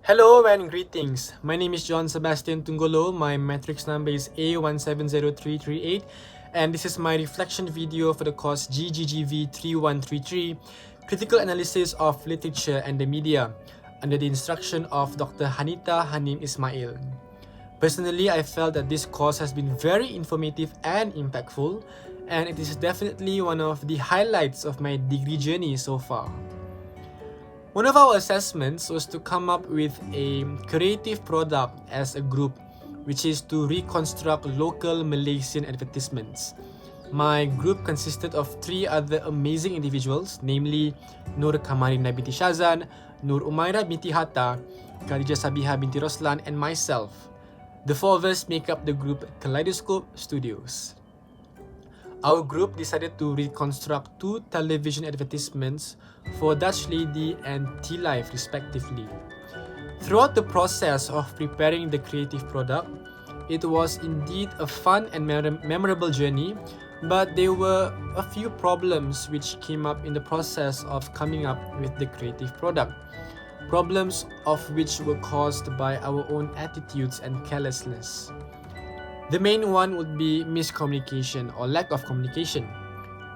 Hello and greetings. My name is John Sebastian Tunggolou. My matrix number is A170338 and this is my reflection video for the course GGGV3133, Critical Analysis of Literature and the Media, under the instruction of Dr. Hanita, Hanim, Ismail. Personally, I felt that this course has been very informative and impactful, and it is definitely one of the highlights of my degree journey so far. One of our assessments was to come up with a creative product as a group, which is to reconstruct local Malaysian advertisements. My group consisted of 3 other amazing individuals, namely Nur Qamarina binti Shahzan, Nur Umairah binti Hatta, Khadijah Sabihah binti Roslan, and myself. The 4 of us make up the group Kaleidoscope Studios. Our group decided to reconstruct 2 television advertisements for Dutch Lady and Tea Life respectively. Throughout the process of preparing the creative product, it was indeed a fun and memorable journey, but there were a few problems which came up in the process of coming up with the creative product. Problems of which were caused by our own attitudes and carelessness. The main one would be miscommunication or lack of communication.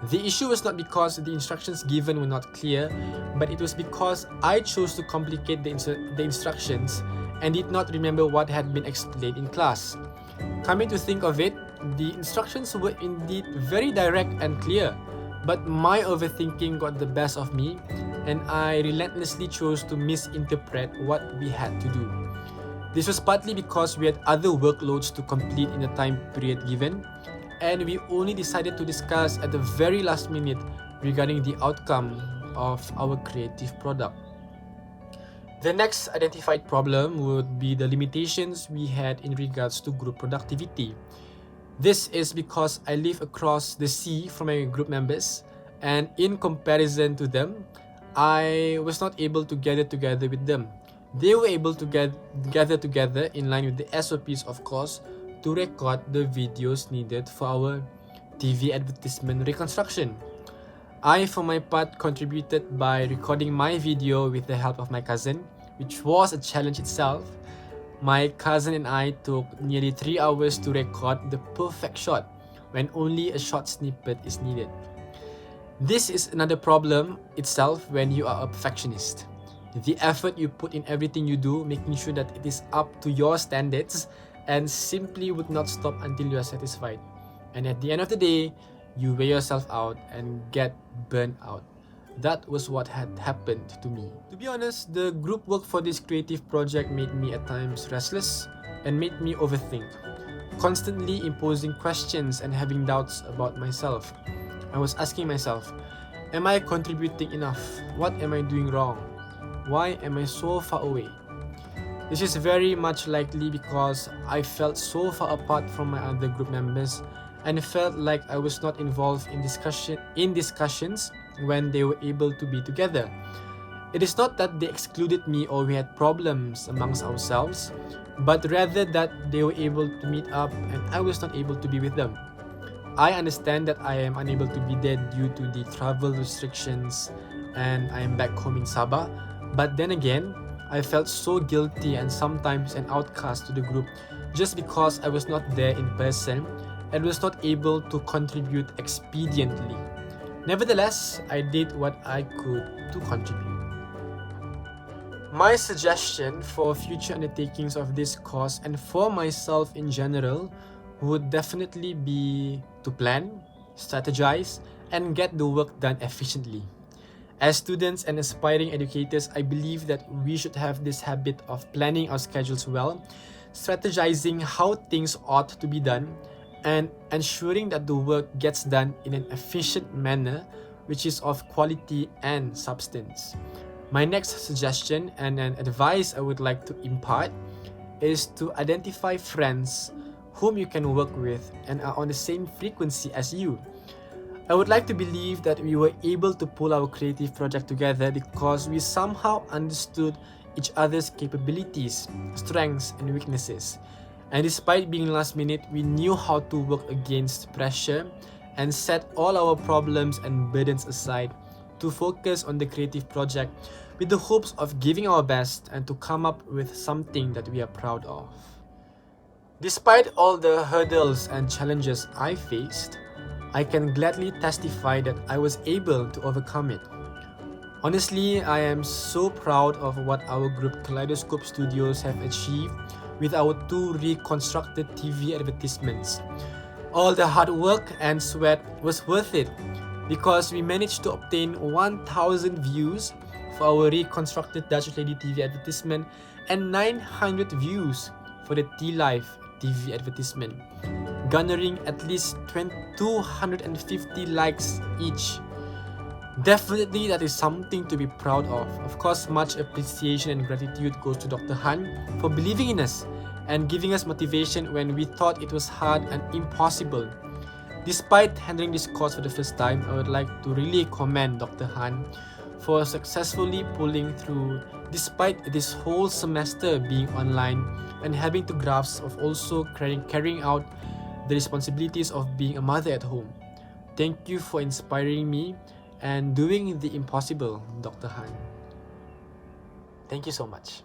The issue was not because the instructions given were not clear, but it was because I chose to complicate the instructions and did not remember what had been explained in class. Coming to think of it, the instructions were indeed very direct and clear, but my overthinking got the best of me and I relentlessly chose to misinterpret what we had to do. This was partly because we had other workloads to complete in the time period given, and we only decided to discuss at the very last minute regarding the outcome of our creative product. The next identified problem would be the limitations we had in regards to group productivity. This is because I live across the sea from my group members, and in comparison to them, I was not able to gather together with them. They were able to gather together in line with the SOPs, of course, to record the videos needed for our TV advertisement reconstruction. I, for my part, contributed by recording my video with the help of my cousin, which was a challenge itself. My cousin and I took nearly 3 hours to record the perfect shot when only a short snippet is needed. This is another problem itself when you are a perfectionist. The effort you put in everything you do, making sure that it is up to your standards and simply would not stop until you are satisfied. And at the end of the day, you wear yourself out and get burnt out. That was what had happened to me. To be honest, the group work for this creative project made me at times restless and made me overthink, constantly imposing questions and having doubts about myself. I was asking myself, am I contributing enough? What am I doing wrong? Why am I so far away? This is very much likely because I felt so far apart from my other group members and felt like I was not involved in discussions when they were able to be together. It is not that they excluded me or we had problems amongst ourselves, but rather that they were able to meet up and I was not able to be with them. I understand that I am unable to be there due to the travel restrictions and I am back home in Sabah. But then again, I felt so guilty and sometimes an outcast to the group just because I was not there in person and was not able to contribute expediently. Nevertheless, I did what I could to contribute. My suggestion for future undertakings of this course and for myself in general would definitely be to plan, strategize, and get the work done efficiently. As students and aspiring educators, I believe that we should have this habit of planning our schedules well, strategizing how things ought to be done, and ensuring that the work gets done in an efficient manner which is of quality and substance. My next suggestion and an advice I would like to impart is to identify friends whom you can work with and are on the same frequency as you. I would like to believe that we were able to pull our creative project together because we somehow understood each other's capabilities, strengths, and weaknesses. And despite being last minute, we knew how to work against pressure and set all our problems and burdens aside to focus on the creative project with the hopes of giving our best and to come up with something that we are proud of. Despite all the hurdles and challenges I faced, I can gladly testify that I was able to overcome it. Honestly, I am so proud of what our group Kaleidoscope Studios have achieved with our 2 reconstructed TV advertisements. All the hard work and sweat was worth it because we managed to obtain 1,000 views for our reconstructed Dutch Lady TV advertisement and 900 views for the T-Life TV advertisement, garnering at least 250 likes each. Definitely that is something to be proud of. Of course, much appreciation and gratitude goes to Dr. Han for believing in us and giving us motivation when we thought it was hard and impossible. Despite handling this course for the first time, I would like to really commend Dr. Han for successfully pulling through despite this whole semester being online and having to grasp of also carrying out the responsibilities of being a mother at home. Thank you for inspiring me and doing the impossible, Dr. Han. Thank you so much.